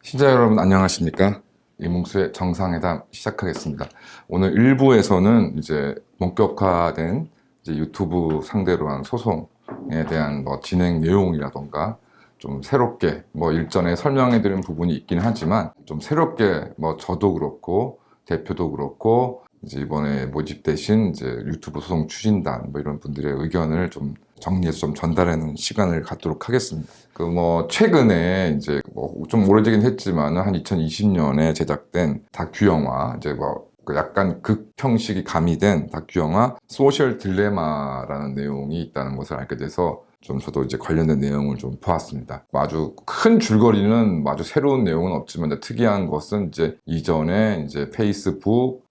시청자 여러분 안녕하십니까? 이몽수의 정상회담 시작하겠습니다. 오늘 1부에서는 이제 본격화된 이제 유튜브 상대로 한 소송에 대한 진행 내용이라던가 좀 새롭게 일전에 설명해 드린 부분이 있긴 하지만 좀 새롭게 저도 그렇고 대표도 그렇고 이제 이번에 모집되신 이제 유튜브 소송 추진단 이런 분들의 의견을 좀 정리해서 좀 전달하는 시간을 갖도록 하겠습니다. 최근에 이제 좀 오래되긴 했지만 한 2020년에 제작된 다큐 영화 이제 약간 극 형식이 가미된 다큐 영화 소셜 딜레마라는 내용이 있다는 것을 알게 돼서 좀 저도 이제 관련된 내용을 좀 보았습니다. 아주 큰 줄거리는 아주 새로운 내용은 없지만 이제 특이한 것은 이제 이전에 이제 페이스북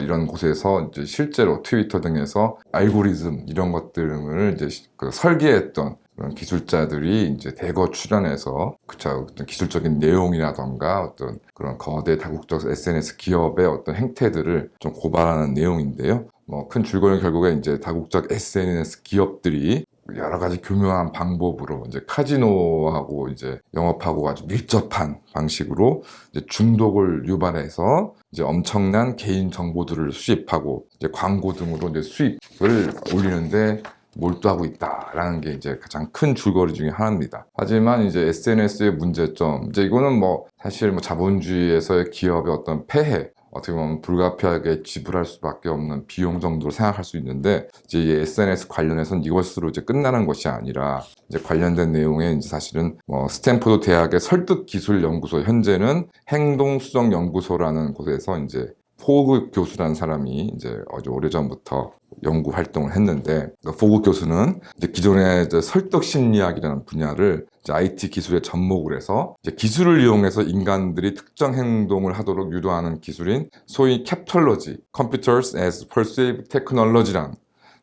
이런 곳에서 이제 실제로 트위터 등에서 알고리즘 이런 것들을 이제 설계했던 그런 기술자들이 이제 대거 출연해서 어떤 기술적인 내용이라던가 어떤 그런 거대 다국적 SNS 기업의 어떤 행태들을 좀 고발하는 내용인데요. 큰 줄거리는 결국에 이제 다국적 SNS 기업들이 여러 가지 교묘한 방법으로 이제 카지노하고 이제 영업하고 아주 밀접한 방식으로 이제 중독을 유발해서 이제 엄청난 개인 정보들을 수집하고 이제 광고 등으로 이제 수익을 올리는데 몰두하고 있다라는 게 이제 가장 큰 줄거리 중에 하나입니다. 하지만 이제 SNS의 문제점, 이제 이거는 사실 자본주의에서의 기업의 어떤 폐해, 어떻게 보면 불가피하게 지불할 수밖에 없는 비용 정도로 생각할 수 있는데 이제 이 SNS 관련해서는 이것으로 이제 끝나는 것이 아니라 이제 관련된 내용에 이제 사실은 스탠포드 대학의 설득기술연구소 현재는 행동수정연구소라는 곳에서 이제 포그 교수라는 사람이 이제 아주 오래전부터 연구 활동을 했는데 포그 교수는 이제 기존의 이제 설득 심리학이라는 분야를 이제 IT 기술에 접목을 해서 이제 기술을 이용해서 인간들이 특정 행동을 하도록 유도하는 기술인 소위 캡톨러지, Computers as Perceived Technology란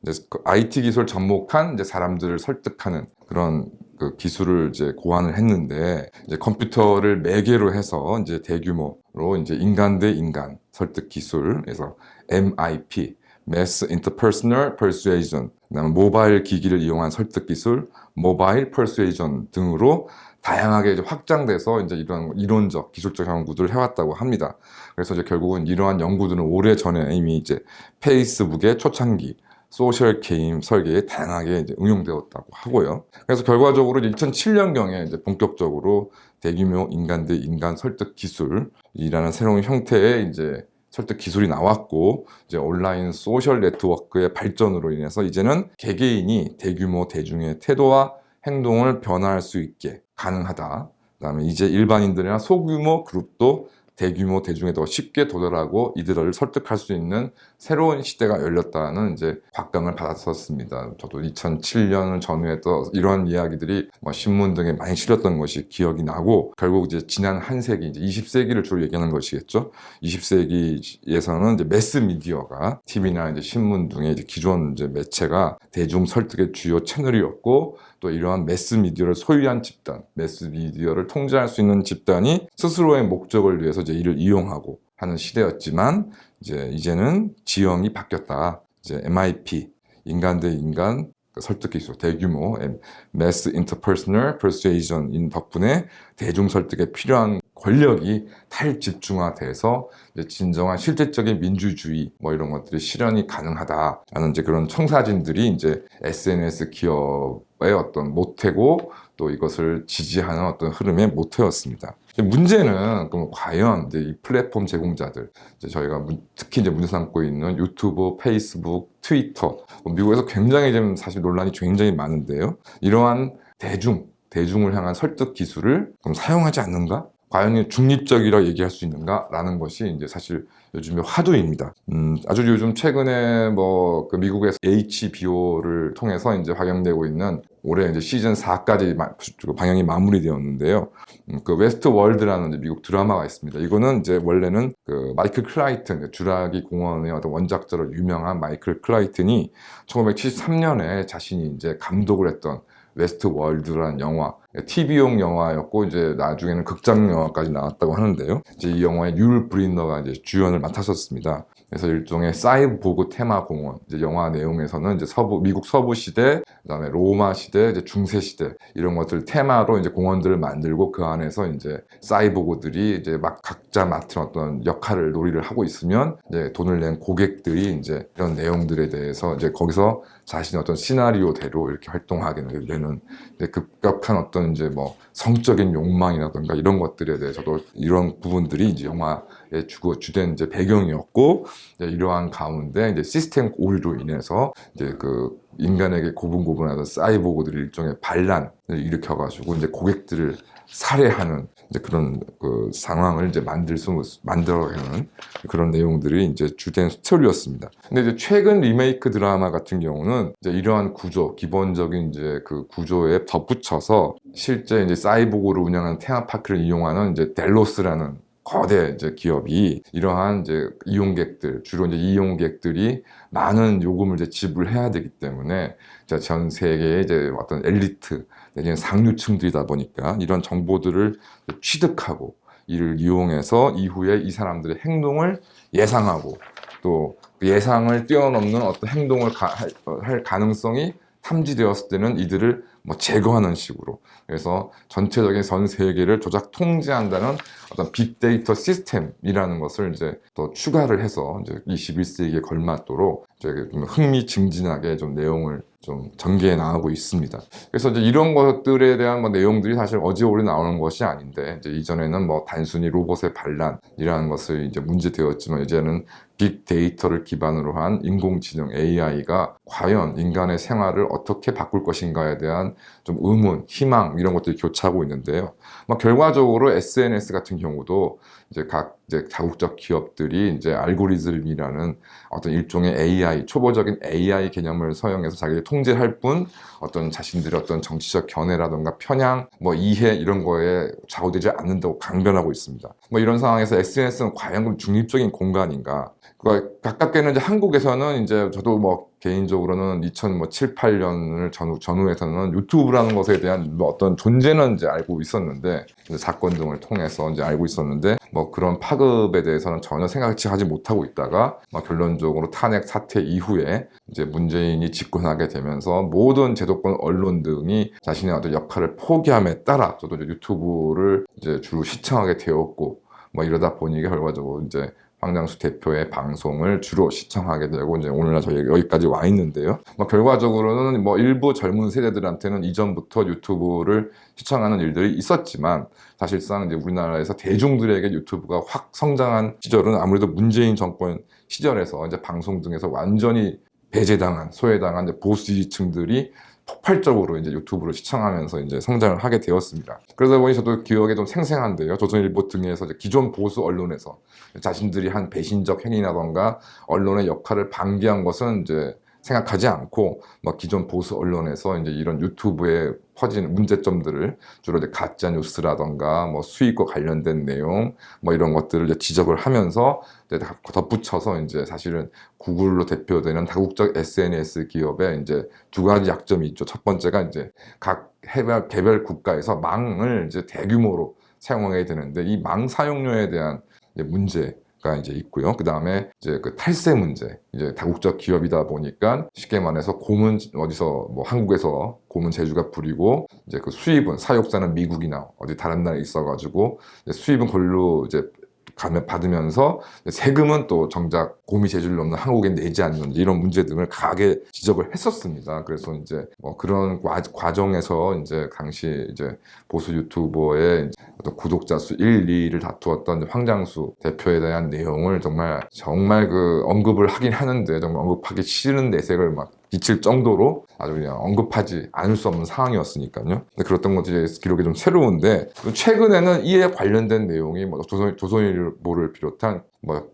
이제 IT 기술 접목한 이제 사람들을 설득하는 그런 그 기술을 이제 고안을 했는데 이제 컴퓨터를 매개로 해서 이제 대규모로 이제 인간 대 인간 설득 기술에서 MIP, Mass Interpersonal Persuasion, 그다음에 모바일 기기를 이용한 설득 기술, 모바일 퍼스웨이전 등으로 다양하게 이제 확장돼서 이제 이런 이론적, 기술적 연구들을 해왔다고 합니다. 그래서 이제 결국은 이러한 연구들은 오래 전에 이미 이제 페이스북의 초창기 소셜 게임 설계에 다양하게 이제 응용되었다고 하고요. 그래서 결과적으로 2007년경에 이제 본격적으로 대규모 인간 대 인간 설득 기술이라는 새로운 형태의 이제 설득 기술이 나왔고 이제 온라인 소셜 네트워크의 발전으로 인해서 이제는 개개인이 대규모 대중의 태도와 행동을 변화할 수 있게 가능하다. 그다음에 이제 일반인들이나 소규모 그룹도 대규모 대중에 더 쉽게 도달하고 이들을 설득할 수 있는 새로운 시대가 열렸다는 이제 각광을 받았었습니다. 저도 2007년 전후에 또 이런 이야기들이 신문 등에 많이 실렸던 것이 기억이 나고 결국 이제 지난 한 세기, 이제 20세기를 주로 얘기하는 것이겠죠. 20세기에서는 이제 매스 미디어가 TV나 이제 신문 등의 이제 기존 이제 매체가 대중 설득의 주요 채널이었고 또 이러한 매스 미디어를 소유한 집단, 매스 미디어를 통제할 수 있는 집단이 스스로의 목적을 위해서 이제 이를 이용하고 하는 시대였지만 이제는 지형이 바뀌었다. 이제 MIP, 인간 대 인간 설득 기술, 대규모 Mass Interpersonal Persuasion인 덕분에 대중 설득에 필요한 권력이 탈집중화돼서 이제 진정한 실질적인 민주주의 이런 것들이 실현이 가능하다라는 이제 그런 청사진들이 이제 SNS 기업의 어떤 모태고 또 이것을 지지하는 어떤 흐름의 모태였습니다. 문제는 그럼 과연 이제 이 플랫폼 제공자들, 이제 저희가 특히 이제 문제 삼고 있는 유튜브, 페이스북, 트위터, 미국에서 굉장히 지금 사실 논란이 굉장히 많은데요. 이러한 대중을 향한 설득 기술을 그럼 사용하지 않는가? 과연 중립적이라 얘기할 수 있는가라는 것이 이제 사실 요즘의 화두입니다. 아주 요즘 최근에 그 미국에서 HBO를 통해서 이제 방영되고 있는 올해 이제 시즌 4까지 방영이 마무리되었는데요. 그 웨스트 월드라는 이제 미국 드라마가 있습니다. 이거는 이제 원래는 그 마이클 클라이튼, 주라기 공원의 어떤 원작자로 유명한 마이클 클라이튼이 1973년에 자신이 이제 감독을 했던 웨스트 월드라는 영화, TV용 영화였고 이제 나중에는 극장 영화까지 나왔다고 하는데요. 이제 이 영화에 율 브린너가 이제 주연을 맡았었습니다. 그래서 일종의 사이보그 테마 공원. 이제 영화 내용에서는 이제 미국 서부 시대, 그다음에 로마 시대, 이제 중세 시대 이런 것들 테마로 이제 공원들을 만들고 그 안에서 이제 사이보그들이 이제 막 각자 맡은 어떤 역할을 놀이를 하고 있으면 이제 돈을 낸 고객들이 이제 이런 내용들에 대해서 이제 거기서 자신의 어떤 시나리오대로 이렇게 활동하게 되는 급격한 어떤 이제 뭐 성적인 욕망이라든가 이런 것들에 대해서도 이런 부분들이 이제 영화의 주된 이제 배경이었고 이제 이러한 가운데 이제 시스템 오류로 인해서 이제 그 인간에게 고분고분하던 사이보그들이 일종의 반란을 일으켜가지고 이제 고객들을 살해하는 이제 그런 그 상황을 이제 만들어내는 그런 내용들이 이제 주된 스토리였습니다. 근데 이제 최근 리메이크 드라마 같은 경우는 이제 이러한 구조, 기본적인 이제 그 구조에 덧붙여서 실제 이제 사이보그를 운영하는 테마파크를 이용하는 이제 델로스라는 거대 이제 기업이 이러한 이제 이용객들, 주로 이제 이용객들이 많은 요금을 이제 지불해야 되기 때문에 전 세계의 이제 어떤 엘리트, 내지는 상류층들이다 보니까 이런 정보들을 취득하고 이를 이용해서 이후에 이 사람들의 행동을 예상하고 또 그 예상을 뛰어넘는 어떤 행동을 할 가능성이 탐지되었을 때는 이들을 뭐 제거하는 식으로 그래서 전체적인 전 세계를 조작 통제한다는 어떤 빅데이터 시스템이라는 것을 이제 또 추가를 해서 이제 21세기에 걸맞도록 이제 좀 흥미진진하게 좀 내용을 좀 전개해 나가고 있습니다. 그래서 이제 이런 것들에 대한 뭐 내용들이 사실 어제오래 나오는 것이 아닌데 이제 이전에는 뭐 단순히 로봇의 반란이라는 것을 이제 문제되었지만 이제는 빅데이터를 기반으로 한 인공지능 AI가 과연 인간의 생활을 어떻게 바꿀 것인가에 대한 좀 의문, 희망 이런 것들이 교차하고 있는데요. 결과적으로 SNS 같은 경우도 이제 이제 다국적 기업들이 이제 알고리즘이라는 어떤 일종의 AI, 초보적인 AI 개념을 사용해서 자기를 통제할 뿐 어떤 자신들의 어떤 정치적 견해라든가 편향, 뭐 이해 이런 거에 좌우되지 않는다고 강변하고 있습니다. 이런 상황에서 SNS는 과연 중립적인 공간인가? 가깝게는 이제 한국에서는 이제 저도 뭐 개인적으로는 2007, 8년을 전후에서는 유튜브라는 것에 대한 뭐 어떤 존재는 이제 알고 있었는데 사건 등을 통해서 이제 알고 있었는데 뭐 그런 파급에 대해서는 전혀 생각하지 못하고 있다가 결론적으로 탄핵 사태 이후에 이제 문재인이 집권하게 되면서 모든 제도권 언론 등이 자신의 어떤 역할을 포기함에 따라 저도 이제 유튜브를 이제 주로 시청하게 되었고 이러다 보니까 결과적으로 이제 황장수 대표의 방송을 주로 시청하게 되고 이제 오늘날 저희 여기까지 와 있는데요. 결과적으로는 일부 젊은 세대들한테는 이전부터 유튜브를 시청하는 일들이 있었지만 사실상 이제 우리나라에서 대중들에게 유튜브가 확 성장한 시절은 아무래도 문재인 정권 시절에서 이제 방송 등에서 완전히 배제당한, 소외당한 이제 보수 지지층들이 폭발적으로 이제 유튜브를 시청하면서 이제 성장을 하게 되었습니다. 그러다 보니 저도 기억에 좀 생생한데요. 조선일보 등에서 이제 기존 보수 언론에서 자신들이 한 배신적 행위라던가 언론의 역할을 방기한 것은 이제 생각하지 않고 기존 보수 언론에서 이제 이런 유튜브에 퍼진 문제점들을 주로 이제 가짜 뉴스라던가 수익과 관련된 내용 이런 것들을 이제 지적을 하면서 이제 덧붙여서 이제 사실은 구글로 대표되는 다국적 SNS 기업에 이제 두 가지 약점이 있죠. 첫 번째가 이제 각 개별 국가에서 망을 이제 대규모로 사용하게 되는데 이 망 사용료에 대한 이제 문제가 이제 있고요. 그 다음에 이제 그 탈세 문제. 이제 다국적 기업이다 보니까 쉽게 말해서 고문 어디서 한국에서 고문 제주가 부리고 이제 그 수입은 사육사는 미국이나 어디 다른 나라에 있어가지고 수입은 그걸로 이제 받으면서 세금은 또 정작 고미 재질을 없는 한국에 내지 않는 이런 문제 등을 강하게 지적을 했었습니다. 그래서 이제 그런 과정에서 이제 당시 이제 보수 유튜버의 어떤 구독자 수 1, 2를 다투었던 황장수 대표에 대한 내용을 정말 그 언급을 하긴 하는데 정말 언급하기 싫은 내색을 비칠 정도로 아주 그냥 언급하지 않을 수 없는 상황이었으니까요. 근데 그랬던 것들이 기록이 좀 새로운데 최근에는 이에 관련된 내용이 조선일보를 비롯한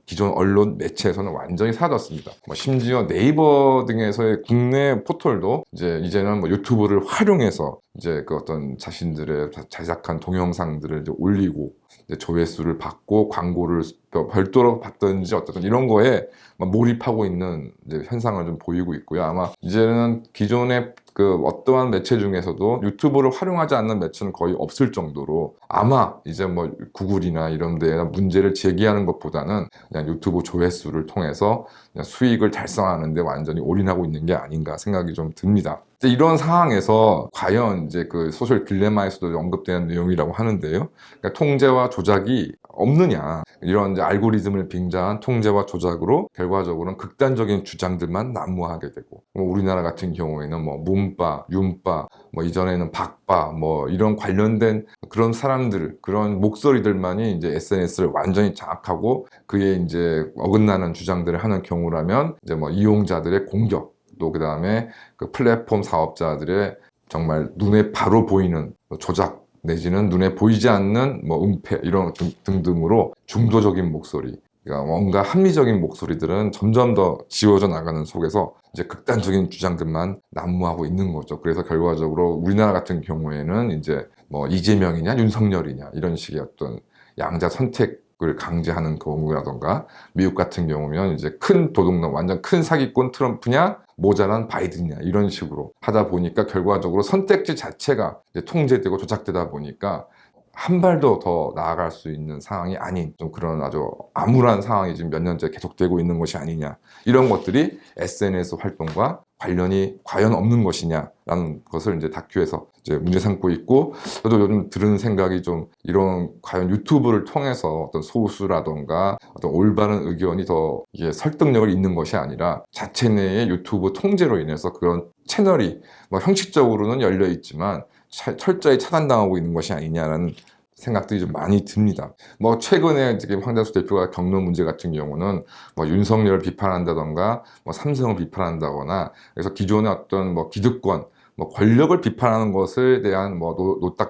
기존 언론 매체에서는 완전히 사라졌습니다. 심지어 네이버 등에서의 국내 포털도 이제는 유튜브를 활용해서 이제 그 어떤 자신들의 제작한 동영상들을 이제 올리고 이제 조회수를 받고 광고를 별도로 받든지 어쨌든 이런 거에 몰입하고 있는 이제 현상을 좀 보이고 있고요. 아마 이제는 기존의 그 어떠한 매체 중에서도 유튜브를 활용하지 않는 매체는 거의 없을 정도로 아마 이제 뭐 구글이나 이런 데에 문제를 제기하는 것보다는 그냥 유튜브 조회수를 통해서 그냥 수익을 달성하는 데 완전히 올인하고 있는 게 아닌가 생각이 좀 듭니다. 이런 상황에서 과연 이제 그 소셜 딜레마에서도 언급되는 내용이라고 하는데요. 그러니까 통제와 조작이 없느냐. 이런 이제 알고리즘을 빙자한 통제와 조작으로 결과적으로는 극단적인 주장들만 난무하게 되고, 뭐 우리나라 같은 경우에는 뭐 문바, 윤바, 뭐 이전에는 박바, 뭐 이런 관련된 그런 사람들, 그런 목소리들만이 이제 SNS를 완전히 장악하고 그에 이제 어긋나는 주장들을 하는 경우라면 이제 뭐 이용자들의 공격, 또 그 다음에 그 플랫폼 사업자들의 정말 눈에 바로 보이는 조작 내지는 눈에 보이지 않는 뭐 은폐 이런 등등으로 중도적인 목소리, 그러니까 뭔가 합리적인 목소리들은 점점 더 지워져 나가는 속에서 이제 극단적인 주장들만 난무하고 있는 거죠. 그래서 결과적으로 우리나라 같은 경우에는 이제 뭐 이재명이냐 윤석열이냐 이런 식의 어떤 양자 선택을 강제하는 경우라던가, 미국 같은 경우면 이제 큰 도둑놈, 완전 큰 사기꾼 트럼프냐 모자란 바이든이냐 이런 식으로 하다 보니까 결과적으로 선택지 자체가 이제 통제되고 조작되다 보니까 한 발도 더 나아갈 수 있는 상황이 아닌 좀 그런 아주 암울한 상황이 지금 몇 년째 계속되고 있는 것이 아니냐, 이런 것들이 SNS 활동과 관련이 과연 없는 것이냐라는 것을 이제 다큐에서 이제 문제 삼고 있고, 저도 요즘 들은 생각이 좀 이런 과연 유튜브를 통해서 어떤 소수라던가 어떤 올바른 의견이 더 이게 설득력을 잇는 것이 아니라 자체 내의 유튜브 통제로 인해서 그런 채널이 뭐 형식적으로는 열려 있지만 철저히 차단당하고 있는 것이 아니냐라는 생각들이 좀 많이 듭니다. 뭐 최근에 지금 황장수 대표가 겪는 문제 같은 경우는 뭐 윤석열을 비판한다던가 뭐 삼성을 비판한다거나, 그래서 기존의 어떤 뭐 기득권, 뭐 권력을 비판하는 것에 대한 뭐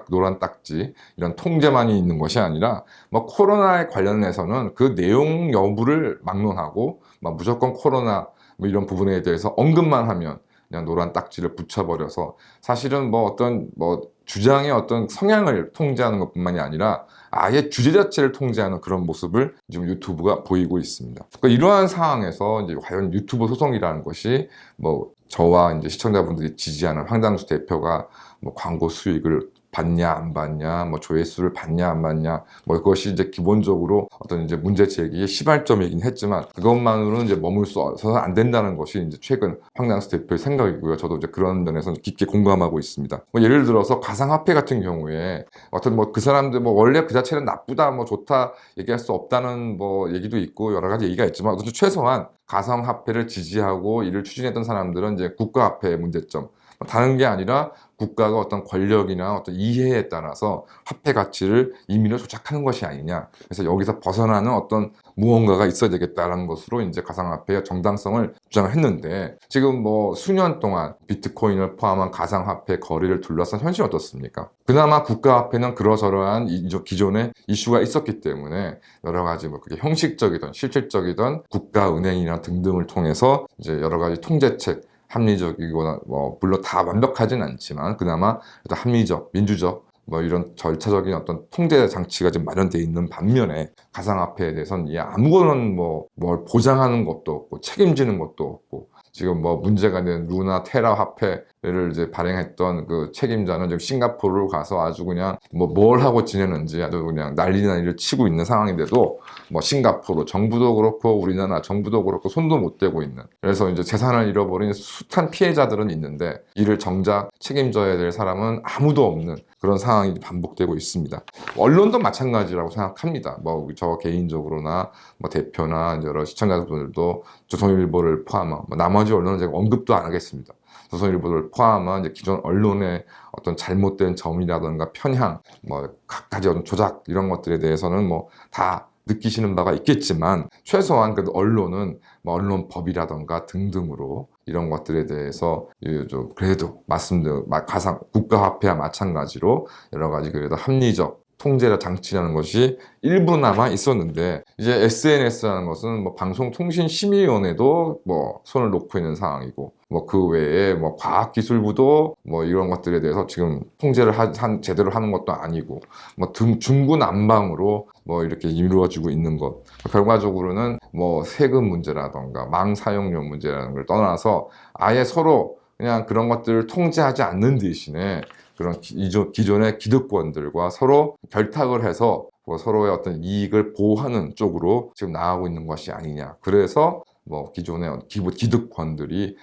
노란 딱지 이런 통제만이 있는 것이 아니라 뭐 코로나에 관련해서는 그 내용 여부를 막론하고 뭐 무조건 코로나 뭐 이런 부분에 대해서 언급만 하면 그냥 노란 딱지를 붙여버려서 사실은 뭐 어떤 뭐 주장의 어떤 성향을 통제하는 것뿐만이 아니라 아예 주제 자체를 통제하는 그런 모습을 지금 유튜브가 보이고 있습니다. 그러니까 이러한 상황에서 이제 과연 유튜브 소송이라는 것이 뭐 저와 이제 시청자분들이 지지하는 황장수 대표가 뭐 광고 수익을 받냐 안 받냐, 뭐 조회수를 받냐 안 받냐, 뭐 그것이 이제 기본적으로 어떤 이제 문제 제기의 시발점이긴 했지만 그것만으로는 이제 머물러서 안 된다는 것이 이제 최근 황장수 대표의 생각이고요. 저도 이제 그런 면에서 깊게 공감하고 있습니다. 뭐 예를 들어서 가상화폐 같은 경우에 어떤 뭐 그 사람들 뭐 원래 그 자체는 나쁘다, 뭐 좋다 얘기할 수 없다는 뭐 얘기도 있고 여러 가지 얘기가 있지만 최소한 가상화폐를 지지하고 이를 추진했던 사람들은 이제 국가화폐의 문제점, 다른 게 아니라 국가가 어떤 권력이나 어떤 이해에 따라서 화폐 가치를 임의로 조작하는 것이 아니냐. 그래서 여기서 벗어나는 어떤 무언가가 있어야 되겠다는 것으로 이제 가상화폐의 정당성을 주장을 했는데, 지금 뭐 수년 동안 비트코인을 포함한 가상화폐 거래를 둘러싼 현실이 어떻습니까? 그나마 국가화폐는 그러저러한 기존에 이슈가 있었기 때문에 여러 가지 뭐 그게 형식적이든 실질적이든 국가은행이나 등등을 통해서 이제 여러 가지 통제책, 합리적이거나 뭐 물론 다 완벽하진 않지만 그나마 합리적, 민주적 뭐 이런 절차적인 어떤 통제 장치가 지금 마련되어 있는 반면에 가상화폐에 대해서는 아무거는 뭘 보장하는 것도 없고 책임지는 것도 없고, 지금 뭐 문제가 된 루나 테라 화폐를 이제 발행했던 그 책임자는 지금 싱가포르로 가서 아주 그냥 뭘 하고 지내는지 아주 그냥 난리를 치고 있는 상황인데도 뭐 싱가포르 정부도 그렇고 우리나라 정부도 그렇고 손도 못 대고 있는, 그래서 이제 재산을 잃어버린 숱한 피해자들은 있는데 이를 정작 책임져야 될 사람은 아무도 없는 그런 상황이 반복되고 있습니다. 언론도 마찬가지라고 생각합니다. 뭐 저 개인적으로나 뭐 대표나 여러 시청자분들도 조선일보를 포함한 나머지 언론은 제가 언급도 안 하겠습니다. 조선일보를 포함한 이제 기존 언론의 어떤 잘못된 점이라든가 편향, 뭐 각가지 조작 이런 것들에 대해서는 뭐 다 느끼시는 바가 있겠지만 최소한 그래도 언론은 뭐 언론법이라든가 등등으로 이런 것들에 대해서 좀 그래도 말씀드린 가상 국가화폐와 마찬가지로 여러 가지 그래도 합리적 통제라 장치라는 것이 일부나마 있었는데, 이제 SNS라는 것은 뭐 방송통신심의위원회도 뭐 손을 놓고 있는 상황이고, 뭐 그 외에 뭐 과학기술부도 뭐 이런 것들에 대해서 지금 통제를 제대로 하는 것도 아니고, 뭐 중구난방으로 뭐 이렇게 이루어지고 있는 것, 결과적으로는 뭐 세금 문제라던가 망 사용료 문제라는 걸 떠나서 아예 서로 그냥 그런 것들을 통제하지 않는 대신에 그런 기존의 기득권들과 서로 결탁을 해서 뭐 서로의 어떤 이익을 보호하는 쪽으로 지금 나아가고 있는 것이 아니냐. 그래서 뭐 기존의 기득권들이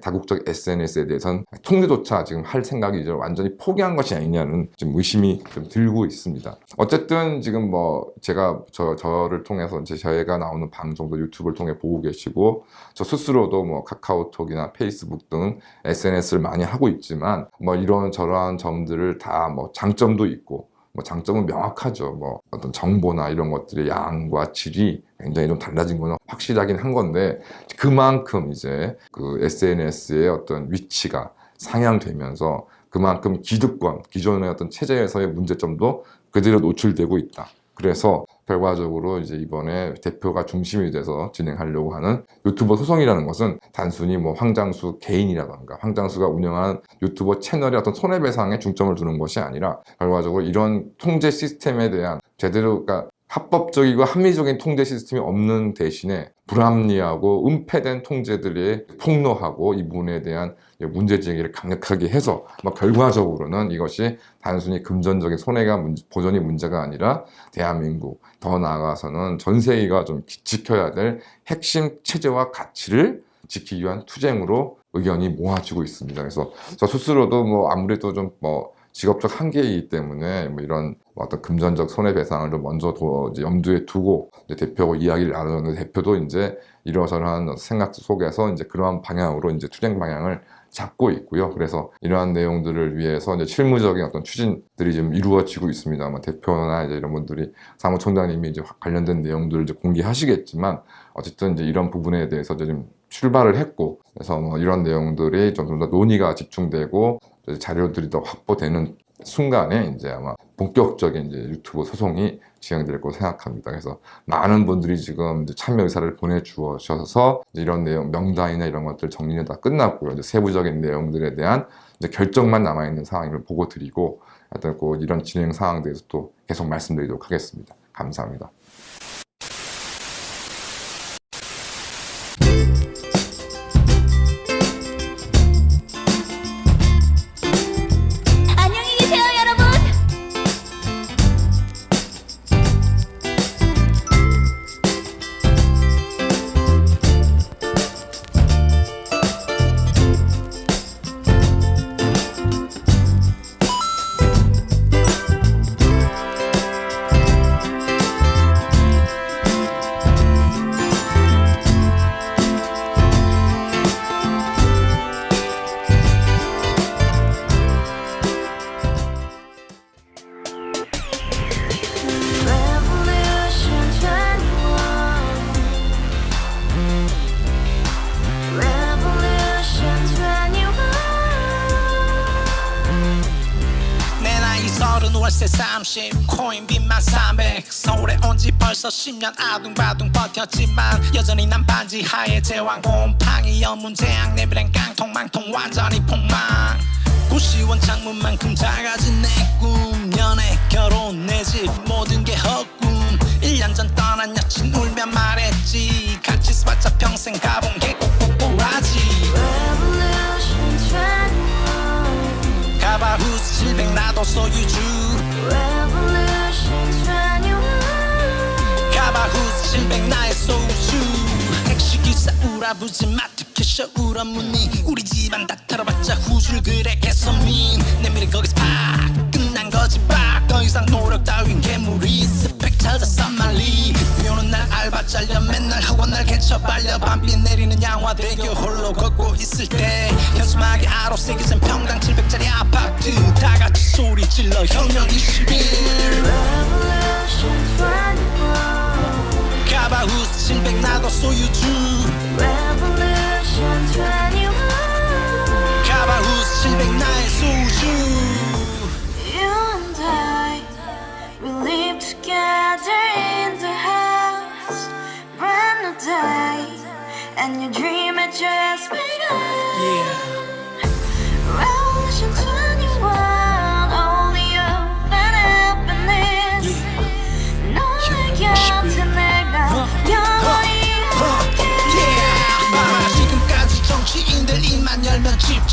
다국적 SNS에 대해서는 통제조차 지금 할 생각이 이제 완전히 포기한 것이 아니냐는 좀 의심이 좀 들고 있습니다. 어쨌든 지금 뭐 제가 저를 통해서 이제 저희가 나오는 방송도 유튜브를 통해 보고 계시고 저 스스로도 뭐 카카오톡이나 페이스북 등 SNS를 많이 하고 있지만 뭐 이런 저러한 점들을 다 뭐 장점도 있고 뭐 장점은 명확하죠. 뭐 어떤 정보나 이런 것들의 양과 질이 굉장히 좀 달라진 건 확실하긴 한 건데 그만큼 이제 그 SNS의 어떤 위치가 상향되면서 그만큼 기존의 어떤 체제에서의 문제점도 그대로 노출되고 있다. 그래서 결과적으로 이제 이번에 대표가 중심이 돼서 진행하려고 하는 유튜버 소송이라는 것은 단순히 뭐 황장수 개인이라던가 황장수가 운영하는 유튜버 채널의 어떤 손해배상에 중점을 두는 것이 아니라 결과적으로 이런 통제 시스템에 대한 제대로 그러니까 합법적이고 합리적인 통제 시스템이 없는 대신에 불합리하고 은폐된 통제들이 폭로하고 이 부분에 대한 문제 제기를 강력하게 해서 결과적으로는 이것이 단순히 금전적인 보전이 문제가 아니라 대한민국 더 나아가서는 전 세계가 좀 지켜야 될 핵심 체제와 가치를 지키기 위한 투쟁으로 의견이 모아지고 있습니다. 그래서 저 스스로도 뭐 아무래도 좀 직업적 한계이기 때문에 뭐 이런 어떤 금전적 손해배상을 좀 먼저 이제 염두에 두고 이제 대표하고 이야기를 나누는데 대표도 이제 이러저러한 생각 속에서 이제 그러한 방향으로 이제 투쟁 방향을 잡고 있고요. 그래서 이러한 내용들을 위해서 이제 실무적인 어떤 추진들이 좀 이루어지고 있습니다. 뭐 대표나 이제 이런 분들이 사무총장님이 이제 관련된 내용들을 이제 공개하시겠지만 어쨌든 이제 이런 부분에 대해서 이제 좀 출발을 했고 그래서 뭐 이런 내용들이 좀 더 논의가 집중되고 자료들이 더 확보되는 순간에 이제 아마 본격적인 이제 유튜브 소송이 진행될 거라고 생각합니다. 그래서 많은 분들이 지금 이제 참여 의사를 보내주셔서 이런 내용, 명단이나 이런 것들 정리는 다 끝났고요. 이제 세부적인 내용들에 대한 이제 결정만 남아있는 상황임을 보고 드리고 하여튼 이런 진행 상황에 대해서 또 계속 말씀드리도록 하겠습니다. 감사합니다. 월세 30 코인빚만 300 서울에 온지 벌써 10년 아둥바둥 버텼지만 여전히 난 반지 하에 제왕 곰팡이 연문제약 내비랑 깡통망통 완전히 폭망 고시원 창문만큼 작아진 내 꿈 연애 결혼 내 집 모든 게 헛꿈 1년 전 떠난 여친 울며 말했지 같이 써봤자 평생 가본 게 꼭꼭꼭하지 가바후스 700 나도 소유주 가바후스 700 나의 소유주 택시기사 우라부지 마트 캐셔 울어문니 우리 집안 다 털어봤자 후줄 그래 개선민 내 미래 거기서 팍 끝난 거지 팍더 이상 노력 따윈 괴물이 스펙 찾아 산말리 비오는 날 알바 잘려 맨날 학원 날 개쳐 빨려 밤비 내리는 양화대교 홀로 걷고 있을 때 현수막에 아로 새겨진 평당 700짜리 아파트 다같이 소리 질러 혁명 21 가바후스 700 나도 소유주 가바후스 700 나의 소유주 You and I, we live together in the house, brand new day, and your dream had just begun. Revolution 21, only hope and happiness. 너의 곁에 내가 영원히 함께. 지금까지 정치인들 입만 열면 집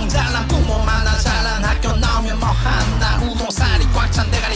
잘난 부모 만나 잘난 학교 나오면 뭐 하나 우동살이 꽉 찬 데가